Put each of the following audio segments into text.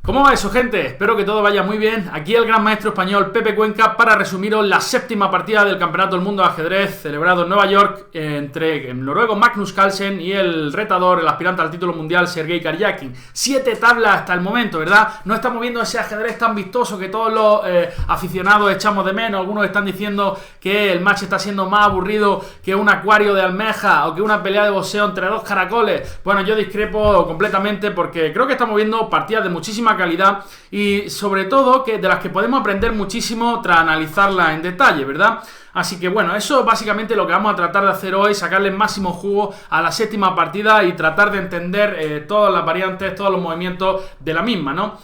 ¿Cómo va eso, gente? Espero que todo vaya muy bien. Aquí el gran maestro español Pepe Cuenca para resumiros la séptima partida del Campeonato del Mundo de Ajedrez celebrado en Nueva York entre el noruego Magnus Carlsen y el retador, el aspirante al título mundial Sergei Karjakin. 7 tablas hasta el momento, ¿verdad? No estamos viendo ese ajedrez tan vistoso que todos los aficionados echamos de menos. Algunos están diciendo que el match está siendo más aburrido que un acuario de almeja o que una pelea de boxeo entre dos caracoles. Bueno, yo discrepo completamente porque creo que estamos viendo partidas de muchísima calidad y sobre todo que de las que podemos aprender muchísimo tras analizarlas en detalle, ¿verdad? Así que bueno, eso es básicamente lo que vamos a tratar de hacer hoy, sacarle el máximo jugo a la séptima partida y tratar de entender todas las variantes, todos los movimientos de la misma, ¿no?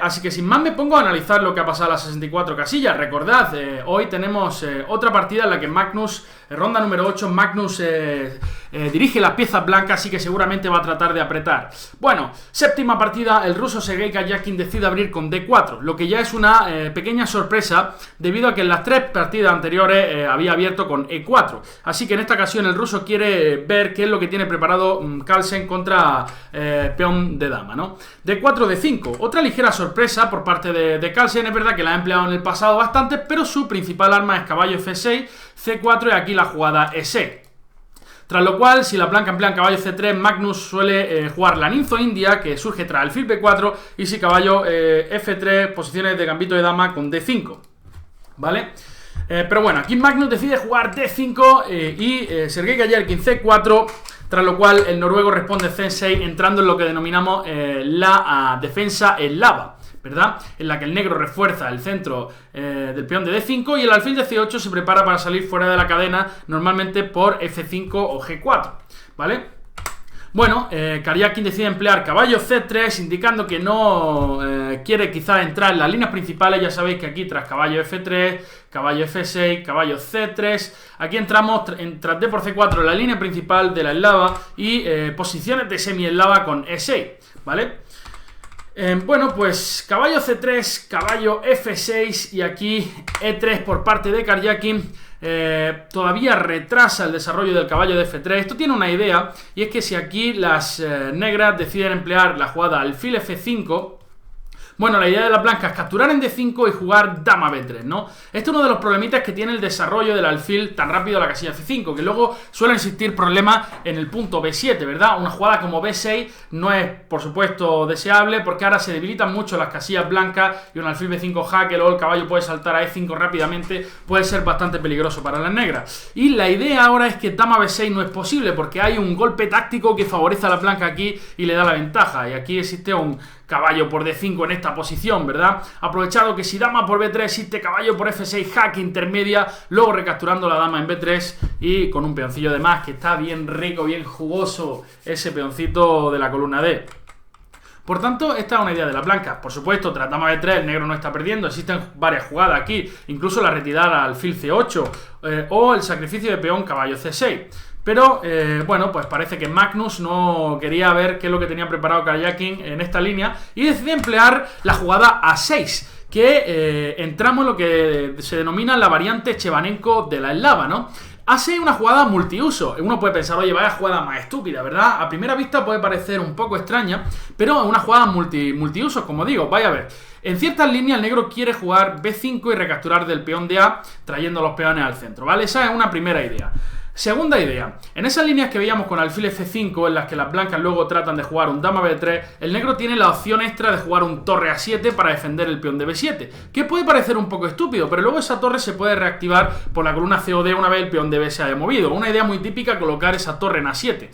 Así que sin más me pongo a analizar lo que ha pasado a las 64 casillas. Recordad, hoy tenemos otra partida en la que Magnus, ronda número 8, Magnus dirige las piezas blancas, así que seguramente va a tratar de apretar. Bueno, séptima partida, el ruso Sergei Karjakin decide abrir con D4, lo que ya es una pequeña sorpresa debido a que en las 3 partidas anteriores había abierto con E4. Así que en esta ocasión el ruso quiere ver qué es lo que tiene preparado Carlsen contra peón de dama, ¿no? D4, D5, otra ligera sorpresa por parte de Carlsen. Es verdad que la ha empleado en el pasado bastante, pero su principal arma es caballo F6, C4 y aquí la jugada E6. Tras lo cual, si la blanca emplea caballo C3, Magnus suele jugar la ninzo india, que surge tras alfil B4, y si caballo F3, posiciones de gambito de dama con D5, ¿vale? Pero bueno, aquí Magnus decide jugar D5 y Sergei Karjakin C4, tras lo cual el noruego responde C6, entrando en lo que denominamos la defensa en lava, ¿verdad? En la que el negro refuerza el centro del peón de D5 y el alfil de C8 se prepara para salir fuera de la cadena, normalmente por F5 o G4, ¿vale? Bueno, Karjakin decide emplear caballo C3, indicando que no quiere quizás entrar en las líneas principales. Ya sabéis que aquí tras caballo F3, caballo F6, caballo C3, aquí entramos tras D por C4 en la línea principal de la eslava y posiciones de semi-eslava con E6, ¿vale? Bueno, pues caballo C3, caballo F6 y aquí E3 por parte de Karjakin. Todavía retrasa el desarrollo del caballo de F3. Esto tiene una idea, y es que si aquí las negras deciden emplear la jugada alfil F5, bueno, la idea de las blancas es capturar en D5 y jugar dama B3, ¿no? Este es uno de los problemitas que tiene el desarrollo del alfil tan rápido a la casilla F5, que luego suelen existir problemas en el punto B7, ¿verdad? Una jugada como B6 no es, por supuesto, deseable, porque ahora se debilitan mucho las casillas blancas y un alfil B5 jaque, luego el caballo puede saltar a E5 rápidamente, puede ser bastante peligroso para las negras. Y la idea ahora es que dama B6 no es posible, porque hay un golpe táctico que favorece a la blanca aquí y le da la ventaja, y aquí existe un caballo por D5 en esta posición, ¿verdad? Aprovechado que si dama por B3 existe caballo por F6 jaque intermedia, luego recapturando la dama en B3 y con un peoncillo de más que está bien rico, bien jugoso ese peoncito de la columna D. Por tanto, esta es una idea de la blanca. Por supuesto, tras dama B3 el negro no está perdiendo, existen varias jugadas aquí, incluso la retirada al alfil C8 o el sacrificio de peón caballo C6. Pero, bueno, pues parece que Magnus no quería ver qué es lo que tenía preparado Karjakin en esta línea y decide emplear la jugada A6, que entramos en lo que se denomina la variante Chevanenko de la eslava, ¿no? A6 es una jugada multiuso. Uno puede pensar, oye, vaya jugada más estúpida, ¿verdad? A primera vista puede parecer un poco extraña, pero es una jugada multiusos, como digo. Vaya a ver. En ciertas líneas el negro quiere jugar B5 y recapturar del peón de A, trayendo los peones al centro, ¿vale? Esa es una primera idea. Segunda idea, en esas líneas que veíamos con alfil F5, en las que las blancas luego tratan de jugar un dama B3, el negro tiene la opción extra de jugar un torre A7 para defender el peón de B7, que puede parecer un poco estúpido, pero luego esa torre se puede reactivar por la columna COD una vez el peón de B se haya movido. Una idea muy típica, colocar esa torre en A7.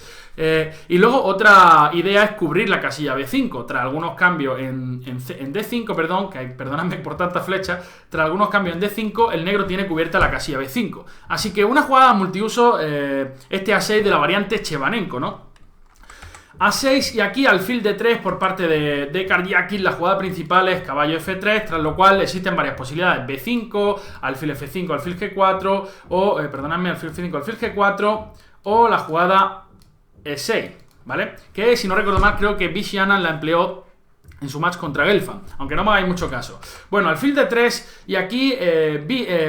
Y luego otra idea es cubrir la casilla B5, tras algunos cambios en D5, perdón, que perdóname por tantas flechas, tras algunos cambios en D5 el negro tiene cubierta la casilla B5. Así que una jugada multiuso, este A6 de la variante Chevanenko, ¿no? A6 y aquí alfil D3 por parte de Karjakin. La jugada principal es caballo F3, tras lo cual existen varias posibilidades: B5, alfil F5, alfil G4 o, perdonadme, alfil F5, alfil G4 o la jugada E6, ¿vale? Que si no recuerdo mal creo que Vishianan la empleó en su match contra Gelfand, aunque no me hagáis mucho caso. Bueno, alfil de 3 y aquí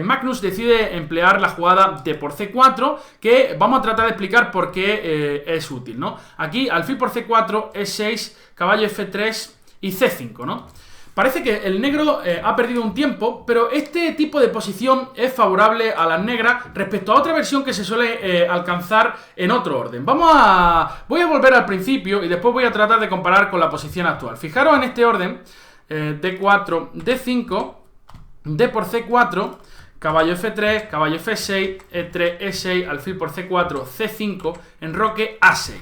Magnus decide emplear la jugada D por C4, que vamos a tratar de explicar por qué es útil, ¿no? Aquí alfil por C4, E6, caballo F3 y C5, ¿no? Parece que el negro ha perdido un tiempo, pero este tipo de posición es favorable a las negras respecto a otra versión que se suele alcanzar en otro orden. Voy a volver al principio y después voy a tratar de comparar con la posición actual. Fijaros en este orden, D4, D5, D por C4, caballo F3, caballo F6, E3, E6, alfil por C4, C5, enroque A6.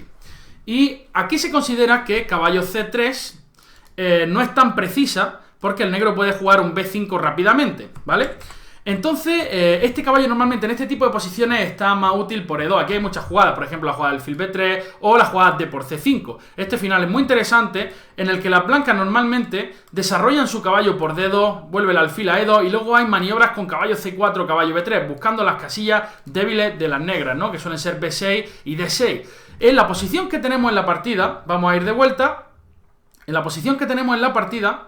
Y aquí se considera que caballo C3 no es tan precisa porque el negro puede jugar un B5 rápidamente, ¿vale? Entonces, este caballo normalmente en este tipo de posiciones está más útil por E2. Aquí hay muchas jugadas, por ejemplo la jugada del alfil B3 o la jugada D por C5. Este final es muy interesante en el que las blancas normalmente desarrollan su caballo por D2, vuelve el alfil a E2 y luego hay maniobras con caballo C4, caballo B3, buscando las casillas débiles de las negras, ¿no? Que suelen ser B6 y D6. En la posición que tenemos en la partida, vamos a ir de vuelta. En la posición que tenemos en la partida,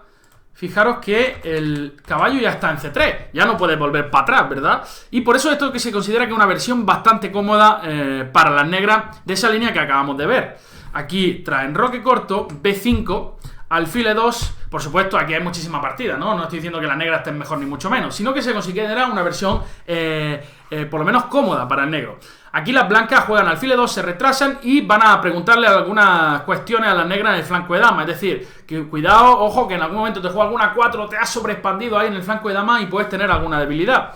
fijaros que el caballo ya está en C3, ya no puede volver para atrás, ¿verdad? Y por eso esto que se considera que es una versión bastante cómoda para las negras de esa línea que acabamos de ver. Aquí tras enroque corto, B5, alfil E2, por supuesto aquí hay muchísima partida, ¿no? No estoy diciendo que las negras estén mejor ni mucho menos, sino que se considera una versión por lo menos cómoda para el negro. Aquí las blancas juegan alfil E2, se retrasan y van a preguntarle algunas cuestiones a las negras en el flanco de dama. Es decir, que cuidado, ojo, que en algún momento te juega alguna 4, te has sobreexpandido ahí en el flanco de dama y puedes tener alguna debilidad.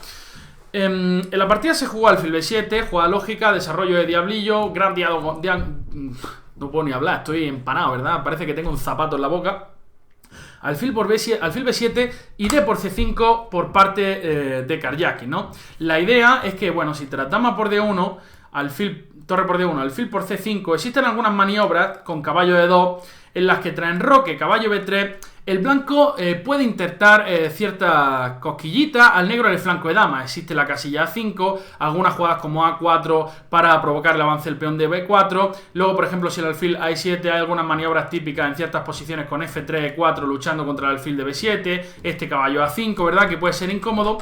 En la partida se jugó alfil B7, jugada lógica, desarrollo de diablillo, gran diálogo... No puedo ni hablar, estoy empanado, ¿verdad? Parece que tengo un zapato en la boca. Alfil B7 y D por C5 por parte de Karyaki, ¿no? La idea es que, bueno, si tras dama por D1, torre por D1, alfil por C5, existen algunas maniobras con caballo D2 en las que tras enroque caballo B3, el blanco puede intentar cierta cosquillita al negro en el flanco de dama. Existe la casilla A5, algunas jugadas como A4 para provocar el avance del peón de B4. Luego, por ejemplo, si el alfil A7, hay algunas maniobras típicas en ciertas posiciones con F3, E4 luchando contra el alfil de B7. Este caballo A5, ¿verdad? Que puede ser incómodo.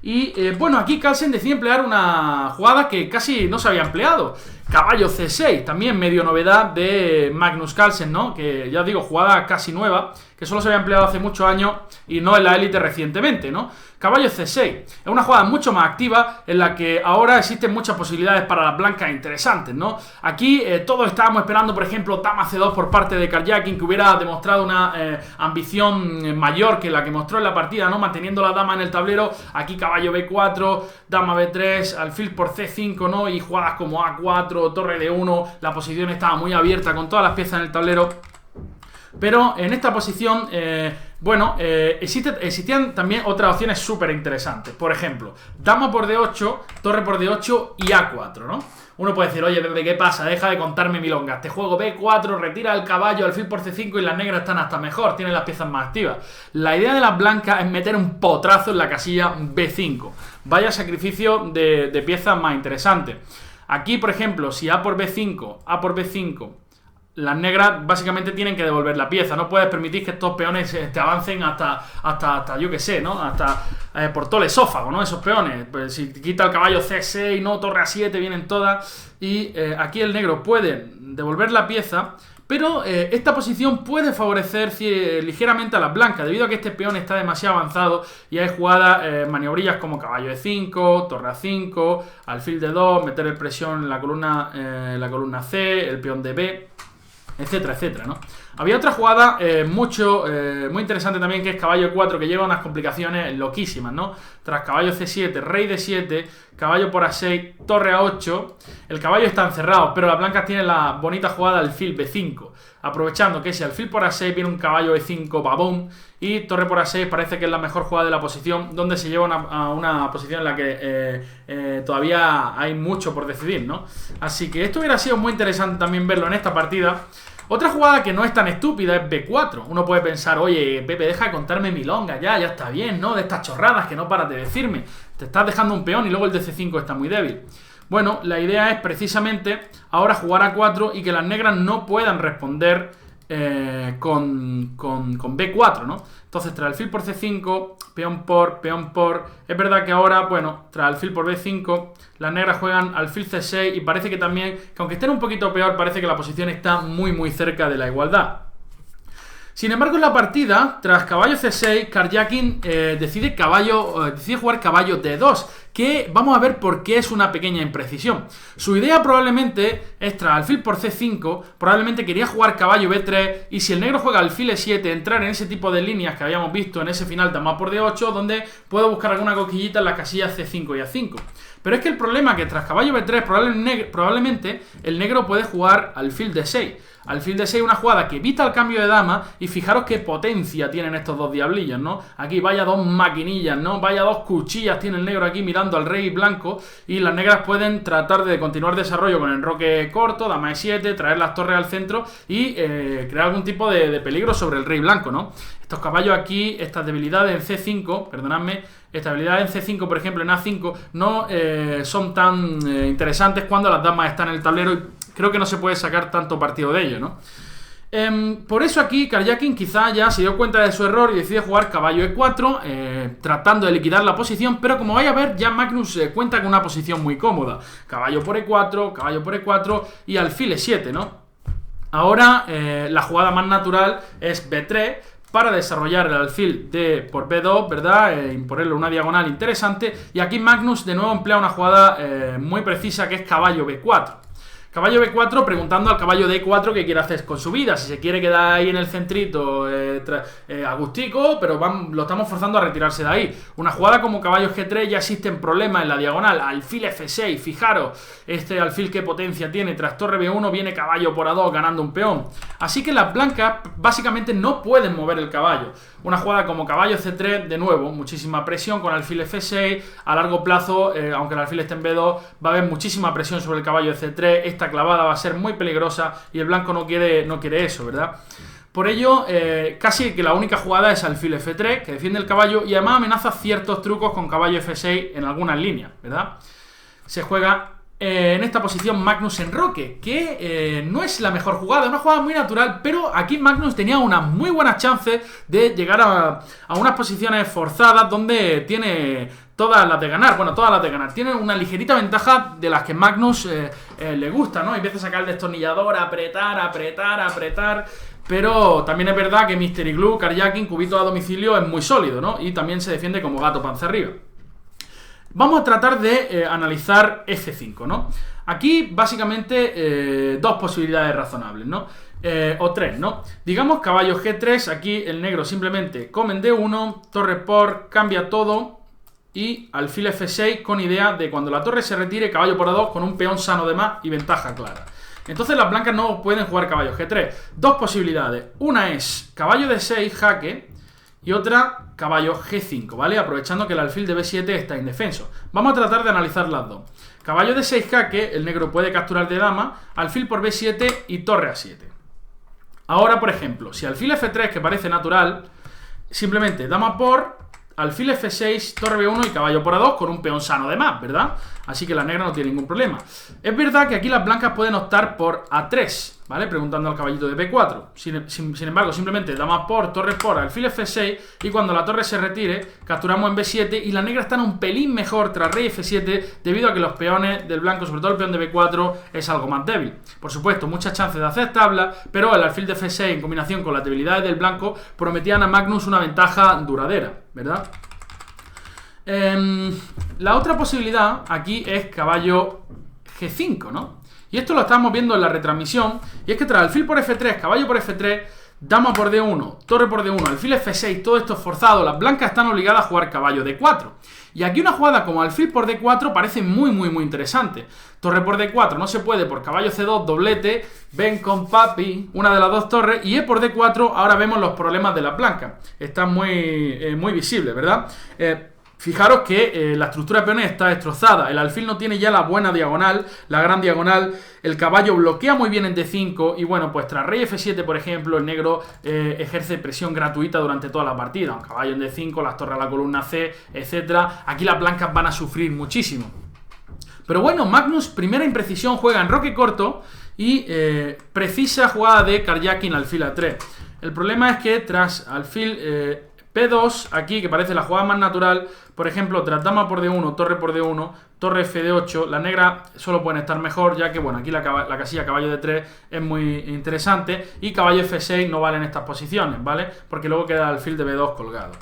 Y bueno, aquí Carlsen decide emplear una jugada que casi no se había empleado. Caballo C6, también medio novedad de Magnus Carlsen, ¿no? Que ya os digo, jugada casi nueva, que solo se había empleado hace muchos años y no en la élite recientemente, ¿no? Caballo C6, es una jugada mucho más activa en la que ahora existen muchas posibilidades para las blancas interesantes, ¿no? Aquí todos estábamos esperando, por ejemplo, dama C2 por parte de Karyaki, que hubiera demostrado una ambición mayor que la que mostró en la partida, ¿no? Manteniendo la dama en el tablero. Aquí caballo B4, dama B3, alfil por C5, ¿no? Y jugadas como A4, torre D1, la posición estaba muy abierta con todas las piezas en el tablero. Pero en esta posición, existían también otras opciones súper interesantes. Por ejemplo, dama por D8, torre por D8 y A4, ¿no? Uno puede decir, oye, Pepe, ¿qué pasa? Deja de contarme milongas. Te juego B4, retira el caballo, alfil por C5 y las negras están hasta mejor, tienen las piezas más activas. La idea de las blancas es meter un potrazo en la casilla B5. Vaya sacrificio de piezas más interesantes. Aquí, por ejemplo, si A por B5, A por B5... las negras básicamente tienen que devolver la pieza. No puedes permitir que estos peones te avancen hasta yo que sé, ¿no? Hasta por todo el esófago, ¿no? Esos peones. Pues si te quita el caballo C6, no, torre A7, vienen todas. Y aquí el negro puede devolver la pieza, pero esta posición puede favorecer ligeramente a las blancas, debido a que este peón está demasiado avanzado y hay jugadas maniobrillas como caballo E5, torre A5, alfil D2, meter el presión en la columna C, el peón de B, etcétera, etcétera, ¿no? Había otra jugada muy interesante también, que es caballo E4, que lleva unas complicaciones loquísimas, ¿no? Tras caballo C7, rey D7, caballo por A6, torre A8, el caballo está encerrado, pero las blancas tienen la bonita jugada alfil B5, aprovechando que si alfil por A6 viene un caballo E5, babón, y torre por A6 parece que es la mejor jugada de la posición, donde se lleva a una posición en la que todavía hay mucho por decidir, ¿no? Así que esto hubiera sido muy interesante también verlo en esta partida. Otra jugada que no es tan estúpida es B4. Uno puede pensar, oye, Pepe, deja de contarme milonga, ya está bien, ¿no? De estas chorradas que no paras de decirme. Te estás dejando un peón y luego el de C5 está muy débil. Bueno, la idea es precisamente ahora jugar a 4 y que las negras no puedan responder con B4, ¿no? Entonces, tras alfil por C5, peón por... Es verdad que ahora, bueno, tras alfil por B5, las negras juegan alfil C6 y parece que también, que aunque estén un poquito peor, parece que la posición está muy cerca de la igualdad. Sin embargo, en la partida, tras caballo C6, Karjakin decide jugar caballo D2, que vamos a ver por qué es una pequeña imprecisión. Su idea probablemente es, tras alfil por C5, probablemente quería jugar caballo B3, y si el negro juega alfil E7, entrar en ese tipo de líneas que habíamos visto en ese final dama por D8, donde puedo buscar alguna coquillita en las casillas C5 y A5. Pero es que el problema es que tras caballo B3 probablemente el negro puede jugar alfil D6. Alfil D6 es una jugada que evita el cambio de dama, y fijaros qué potencia tienen estos dos diablillos, ¿no? Aquí vaya dos maquinillas, ¿no? Vaya dos cuchillas tiene el negro aquí mirando al rey blanco, y las negras pueden tratar de continuar desarrollo con enroque corto, dama E7, traer las torres al centro y crear algún tipo de peligro sobre el rey blanco, ¿no? Estos caballos aquí, estas debilidades en C5, perdonadme, estas debilidades en C5, por ejemplo, en A5, no son tan interesantes cuando las damas están en el tablero, y creo que no se puede sacar tanto partido de ello, ¿no? Por eso aquí Karjakin quizá ya se dio cuenta de su error y decide jugar caballo E4, tratando de liquidar la posición, pero como vais a ver, ya Magnus cuenta con una posición muy cómoda. Caballo por E4 y alfil E7, ¿no? Ahora la jugada más natural es B3, para desarrollar el alfil por B2, ¿verdad? Imponerle una diagonal interesante. Y aquí Magnus de nuevo emplea una jugada muy precisa, que es caballo B4. Caballo B4 preguntando al caballo D4 qué quiere hacer con su vida. Si se quiere quedar ahí en el centrito agustico, pero lo estamos forzando a retirarse de ahí. Una jugada como caballo G3 ya existen problemas en la diagonal. Alfil F6, fijaros, este alfil qué potencia tiene. Tras torre B1 viene caballo por A2 ganando un peón. Así que las blancas básicamente no pueden mover el caballo. Una jugada como caballo C3, de nuevo, muchísima presión con alfil F6. A largo plazo, aunque el alfil esté en B2, va a haber muchísima presión sobre el caballo de C3. Esta clavada va a ser muy peligrosa y el blanco no quiere eso, ¿verdad? Por ello, casi que la única jugada es alfil F3, que defiende el caballo y además amenaza ciertos trucos con caballo F6 en algunas líneas, ¿verdad? Se juega en esta posición Magnus enroque, que no es la mejor jugada, una jugada muy natural, pero aquí Magnus tenía unas muy buenas chances de llegar a unas posiciones forzadas donde tiene todas las de ganar. Bueno, todas las de ganar. Tiene una ligerita ventaja de las que Magnus le gusta, ¿no? Empieza a sacar el destornillador, apretar. Pero también es verdad que Mystery Glue, Karjakin, cubito a domicilio, es muy sólido, ¿no? Y también se defiende como gato panza arriba. Vamos a tratar de analizar F5, ¿no? Aquí, básicamente, dos posibilidades razonables, ¿no? O tres, ¿no? Digamos caballo G3, aquí el negro simplemente come en D1, torre por, cambia todo, y alfil F6 con idea de cuando la torre se retire, caballo por A2 con un peón sano de más y ventaja clara. Entonces las blancas no pueden jugar caballo G3. Dos posibilidades. Una es caballo D6, jaque, y otra caballo G5, ¿vale? Aprovechando que el alfil de B7 está indefenso. Vamos a tratar de analizar las dos. Caballo D6 jaque, el negro puede capturar de dama, alfil por B7 y torre A7. Ahora, por ejemplo, si alfil F3, que parece natural, simplemente dama por, alfil F6, torre B1 y caballo por A2 con un peón sano de más, ¿verdad? Así que la negra no tiene ningún problema. Es verdad que aquí las blancas pueden optar por A3, ¿vale? Preguntando al caballito de B4. Sin embargo, simplemente dama por, torre por, alfil F6 y cuando la torre se retire, capturamos en B7 y la negra están un pelín mejor tras rey F7 debido a que los peones del blanco, sobre todo el peón de B4, es algo más débil. Por supuesto, muchas chances de hacer tabla, pero el alfil de F6 en combinación con las debilidades del blanco prometían a Magnus una ventaja duradera, ¿verdad? La otra posibilidad aquí es caballo G5, ¿no? Y esto lo estamos viendo en la retransmisión. Y es que tras alfil por F3, caballo por F3, dama por D1, torre por D1, alfil F6, todo esto es forzado, las blancas están obligadas a jugar caballo D4. Y aquí una jugada como alfil por D4 parece muy interesante. Torre por D4 no se puede por caballo C2, doblete, ven con papi, una de las dos torres, y E por D4, ahora vemos los problemas de las blancas. Están muy visibles, ¿verdad? Fijaros que la estructura de peones está destrozada. El alfil no tiene ya la buena diagonal, la gran diagonal. El caballo bloquea muy bien en D5. Y bueno, pues tras rey F7, por ejemplo, el negro ejerce presión gratuita durante toda la partida. Un caballo en D5, las torres a la columna C, etc. Aquí las blancas van a sufrir muchísimo. Pero bueno, Magnus, primera imprecisión, juega en roque corto y precisa jugada de Karjakin alfil A3. El problema es que tras alfil B2, aquí, que parece la jugada más natural, por ejemplo, tras dama por D1, torre por D1, torre F8, las negras solo pueden estar mejor, ya que, bueno, aquí la casilla caballo D3 es muy interesante, y caballo F6 no vale en estas posiciones, ¿vale? Porque luego queda el alfil de B2 colgado.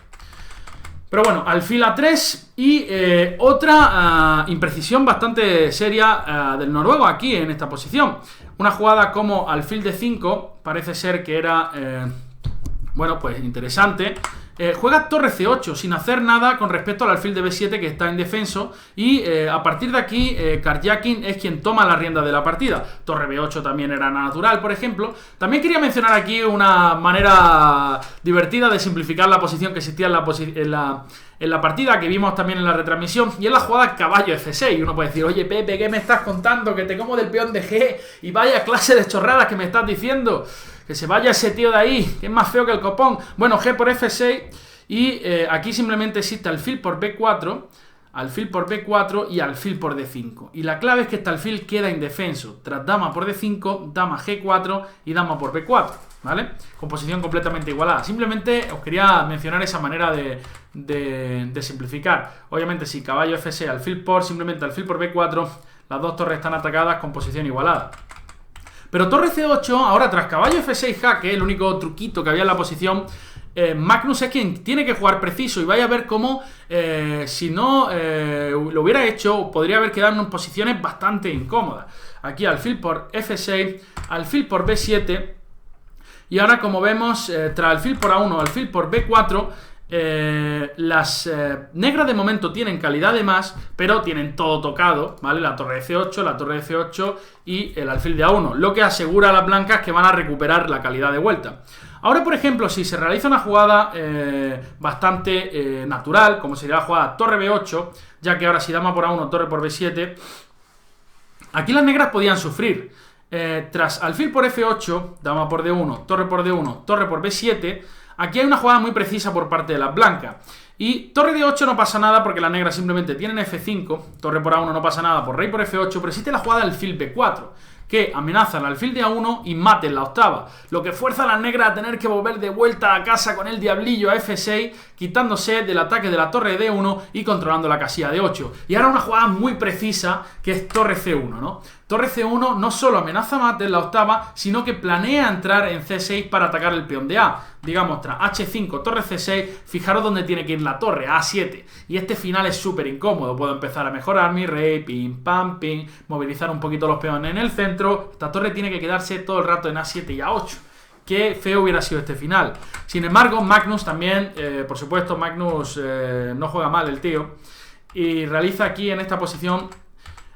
Pero bueno, alfil A3 y otra imprecisión bastante seria del noruego aquí en esta posición. Una jugada como alfil D5, parece ser que era, bueno, pues interesante. Juega torre C8 sin hacer nada con respecto al alfil de B7 que está indefenso, y a partir de aquí Karjakin es quien toma la rienda de la partida. Torre B8 también era natural, por ejemplo. También quería mencionar aquí una manera divertida de simplificar la posición que existía en la partida, que vimos también en la retransmisión, y es la jugada caballo F6. Y uno puede decir, oye Pepe, ¿qué me estás contando? Que te como del peón de G, y vaya clase de chorradas que me estás diciendo. Que se vaya ese tío de ahí, que es más feo que el copón. Bueno, G por F6 y aquí simplemente existe alfil por B4, alfil por B4 y alfil por D5. Y la clave es que este alfil queda indefenso. Tras dama por D5, dama G4 y dama por B4, ¿vale? Composición completamente igualada. Simplemente os quería mencionar esa manera de simplificar. Obviamente si caballo F6, alfil por, simplemente alfil por B4, las dos torres están atacadas con posición igualada. Pero torre C8, ahora tras caballo F6 jaque, el único truquito que había en la posición, Magnus es quien tiene que jugar preciso, y vaya a ver cómo, si no lo hubiera hecho, podría haber quedado en posiciones bastante incómodas. Aquí alfil por F6, alfil por B7, y ahora como vemos, tras alfil por A1, alfil por B4, las negras de momento tienen calidad de más, pero tienen todo tocado, ¿vale? La torre de C8, la torre de C8 y el alfil de A1, lo que asegura a las blancas que van a recuperar la calidad de vuelta. Ahora, por ejemplo, si se realiza una jugada bastante natural, como sería la jugada torre B8, ya que ahora si dama por A1, torre por B7, aquí las negras podían sufrir. Tras alfil por F8, dama por D1, torre por D1, torre por B7, aquí hay una jugada muy precisa por parte de las blancas. Y torre de 8 no pasa nada porque las negras simplemente tienen F5, torre por A1 no pasa nada por rey por F8, pero existe la jugada alfil B4, que amenaza al alfil de A1 y mate en la octava, lo que fuerza a las negras a tener que volver de vuelta a casa con el diablillo a F6, quitándose del ataque de la torre de D1 y controlando la casilla de 8. Y ahora una jugada muy precisa que es torre C1, ¿no? Torre C1 no solo amenaza mate en la octava, sino que planea entrar en C6 para atacar el peón de A. Digamos, tras H5, torre C6, fijaros dónde tiene que ir la torre, A7. Y este final es súper incómodo. Puedo empezar a mejorar mi rey, pim, pam, pim, movilizar un poquito los peones en el centro. Esta torre tiene que quedarse todo el rato en A7 y A8. Qué feo hubiera sido este final. Sin embargo, Magnus también, por supuesto, Magnus no juega mal el tío. Y realiza aquí en esta posición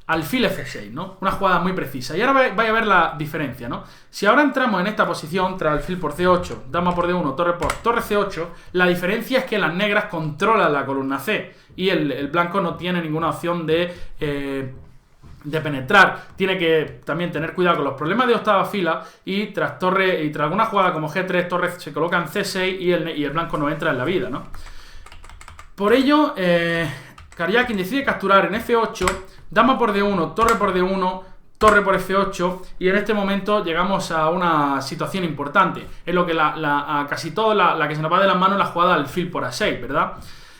alfil F6, ¿no? Una jugada muy precisa. Y ahora vais a ver la diferencia, ¿no? Si ahora entramos en esta posición, tras alfil por C8, dama por D1, torre por torre C8, la diferencia es que las negras controlan la columna C y el blanco no tiene ninguna opción de penetrar. Tiene que también tener cuidado con los problemas de octava fila, y tras alguna jugada como G3, torre se coloca en C6 y el blanco no entra en la vida, ¿no? Por ello, Karjakin decide capturar en F8, dama por D1, torre por D1, torre por F8, y en este momento llegamos a una situación importante, en lo que casi todo la que se nos va de las manos la jugada alfil por A6, ¿verdad?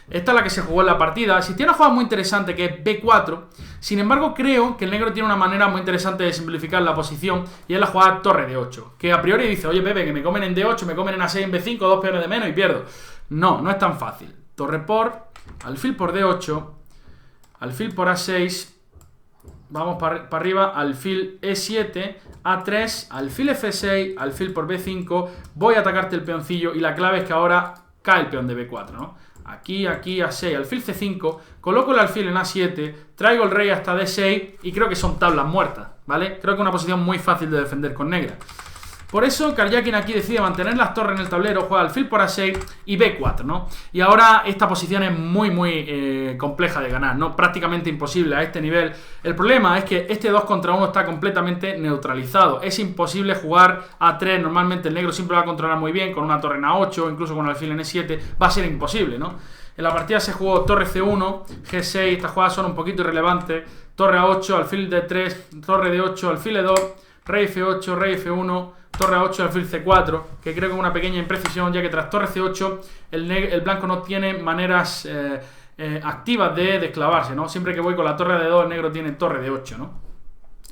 Esta es la que se jugó en la partida. Existía una jugada muy interesante que es B4, sin embargo creo que el negro tiene una manera muy interesante de simplificar la posición, y es la jugada torre D8, que a priori dice, oye Pepe, que me comen en D8, me comen en A6, en B5, dos peones de menos y pierdo. No, no es tan fácil. Torre por, alfil por D8, alfil por A6, vamos para arriba, alfil E7, A3, alfil F6, alfil por B5, voy a atacarte el peoncillo, y la clave es que ahora cae el peón de B4, ¿no? Aquí, A6, alfil C5, coloco el alfil en A7, traigo el rey hasta D6 y creo que son tablas muertas, ¿vale? Creo que es una posición muy fácil de defender con negra. Por eso Karjakin aquí decide mantener las torres en el tablero, juega alfil por A6 y B4, ¿no? Y ahora esta posición es muy compleja de ganar, ¿no? Prácticamente imposible a este nivel. El problema es que este 2 contra 1 está completamente neutralizado. Es imposible jugar A3, normalmente el negro siempre va a controlar muy bien, con una torre en A8, incluso con el alfil en E7, va a ser imposible, ¿no? En la partida se jugó torre C1, G6, estas jugadas son un poquito irrelevantes, torre A8, alfil D3, torre D8, alfil E2, rey F8, rey F1, torre A8 y alfil C4, que creo que es una pequeña imprecisión, ya que tras torre C8 el blanco no tiene maneras activas de desclavarse, ¿no? Siempre que voy con la torre de D2, el negro tiene torre de 8, ¿no?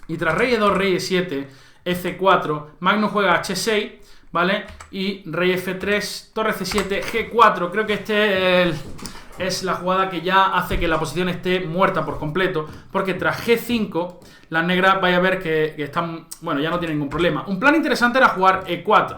Y tras rey E2, rey E7, F4, Magnus juega H6, ¿vale? Y rey F3, torre C7, G4. Creo que es la jugada que ya hace que la posición esté muerta por completo, porque tras G5 las negras vais a ver que están, bueno, ya no tienen ningún problema. Un plan interesante era jugar E4.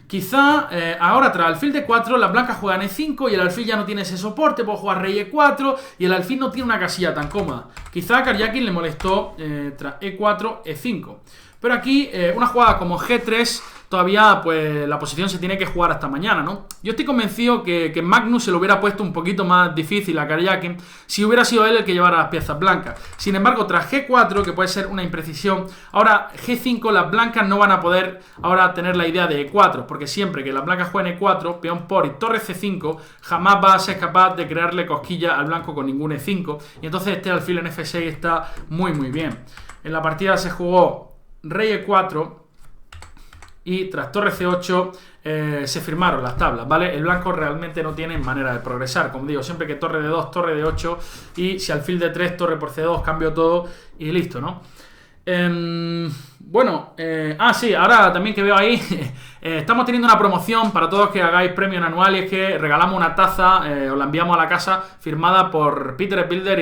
Quizá ahora tras alfil D4 las blancas juegan E5 y el alfil ya no tiene ese soporte, puedo jugar rey E4 y el alfil no tiene una casilla tan cómoda. Quizá a Karjakin le molestó tras E4, E5. Pero aquí una jugada como G3 todavía pues la posición se tiene que jugar hasta mañana, ¿no? Yo estoy convencido que Magnus se lo hubiera puesto un poquito más difícil a Karjakin si hubiera sido él el que llevara las piezas blancas. Sin embargo, tras G4, que puede ser una imprecisión, ahora G5 las blancas no van a poder ahora tener la idea de E4, porque siempre que las blancas jueguen E4, peón por y torre C5, jamás va a ser capaz de crearle cosquilla al blanco con ningún E5, y entonces este alfil en F6 está muy bien. En la partida se jugó rey E4 y tras torre C8 se firmaron las tablas, ¿vale? El blanco realmente no tiene manera de progresar, como digo, siempre que torre de 2, torre de 8 y si alfil de 3, torre por C2, cambio todo y listo, ¿no? Sí, ahora también que veo ahí estamos teniendo una promoción para todos que hagáis premios anuales, que regalamos una taza, os la enviamos a la casa firmada por Peter Builder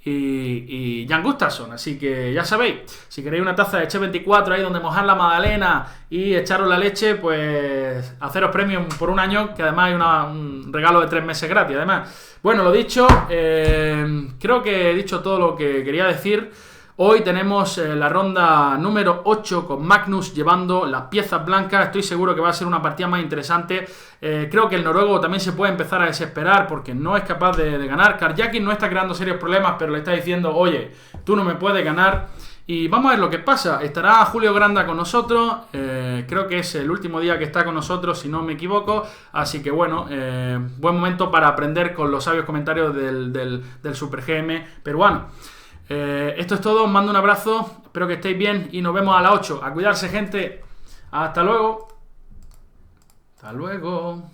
y Jan Gustafsson, así que ya sabéis, si queréis una taza de Che24 ahí donde mojar la magdalena y echaros la leche, pues haceros premium por un año, que además hay un regalo de 3 meses gratis. Además, bueno, lo dicho, creo que he dicho todo lo que quería decir. Hoy tenemos la ronda número 8 con Magnus llevando las piezas blancas. Estoy seguro que va a ser una partida más interesante. Creo que el noruego también se puede empezar a desesperar porque no es capaz de ganar. Karjakin no está creando serios problemas, pero le está diciendo, oye, tú no me puedes ganar. Y vamos a ver lo que pasa. Estará Julio Granda con nosotros. Creo que es el último día que está con nosotros, si no me equivoco. Así que bueno, buen momento para aprender con los sabios comentarios del Super GM peruano. Esto es todo, os mando un abrazo, espero que estéis bien y nos vemos a las 8. A cuidarse, gente. Hasta luego. Hasta luego.